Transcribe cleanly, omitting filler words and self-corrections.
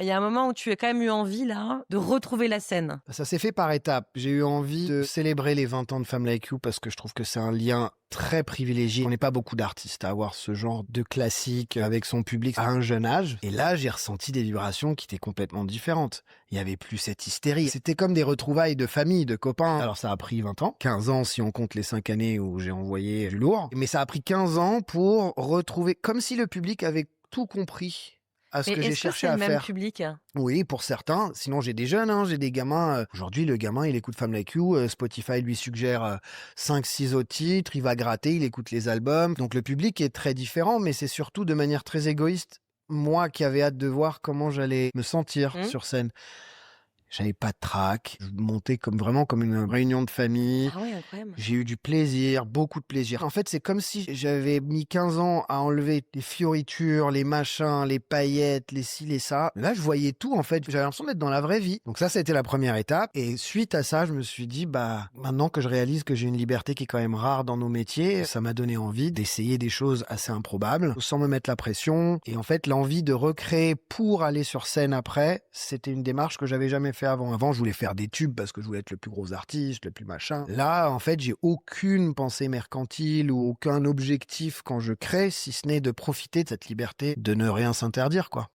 Il y a un moment où tu as quand même eu envie là, de retrouver la scène? Ça s'est fait par étapes. J'ai eu envie de célébrer les 20 ans de Femme Like You parce que je trouve que c'est un lien très privilégié. On n'est pas beaucoup d'artistes à avoir ce genre de classique avec son public à un jeune âge. Et là, j'ai ressenti des vibrations qui étaient complètement différentes. Il y avait plus cette hystérie. C'était comme des retrouvailles de famille, de copains. Alors ça a pris 20 ans, 15 ans si on compte les 5 années où j'ai envoyé du lourd. Mais ça a pris 15 ans pour retrouver, comme si le public avait tout compris à ce Mais que j'ai est-ce que cherché c'est le à même faire. public? Oui, pour certains. Sinon, j'ai des jeunes, hein, j'ai des gamins. Aujourd'hui, le gamin, il écoute Femme Like You. Spotify lui suggère 5-6 autres titres. Il va gratter, il écoute les albums. Donc, le public est très différent, mais c'est surtout de manière très égoïste. Moi qui avais hâte de voir comment j'allais me sentir Mmh. sur scène. J'avais pas de trac. Je montais comme vraiment comme une réunion de famille. Ah ouais, incroyable. J'ai eu du plaisir, beaucoup de plaisir. En fait, c'est comme si j'avais mis 15 ans à enlever les fioritures, les machins, les paillettes, les ci, les ça. Là, je voyais tout, en fait. J'avais l'impression d'être dans la vraie vie. Donc ça a été la première étape. Et suite à ça, je me suis dit, bah, maintenant que je réalise que j'ai une liberté qui est quand même rare dans nos métiers, ça m'a donné envie d'essayer des choses assez improbables, sans me mettre la pression. Et en fait, l'envie de recréer pour aller sur scène après, c'était une démarche que j'avais jamais fait avant. Avant, je voulais faire des tubes parce que je voulais être le plus gros artiste, le plus machin. Là, en fait, j'ai aucune pensée mercantile ou aucun objectif quand je crée, si ce n'est de profiter de cette liberté de ne rien s'interdire, quoi.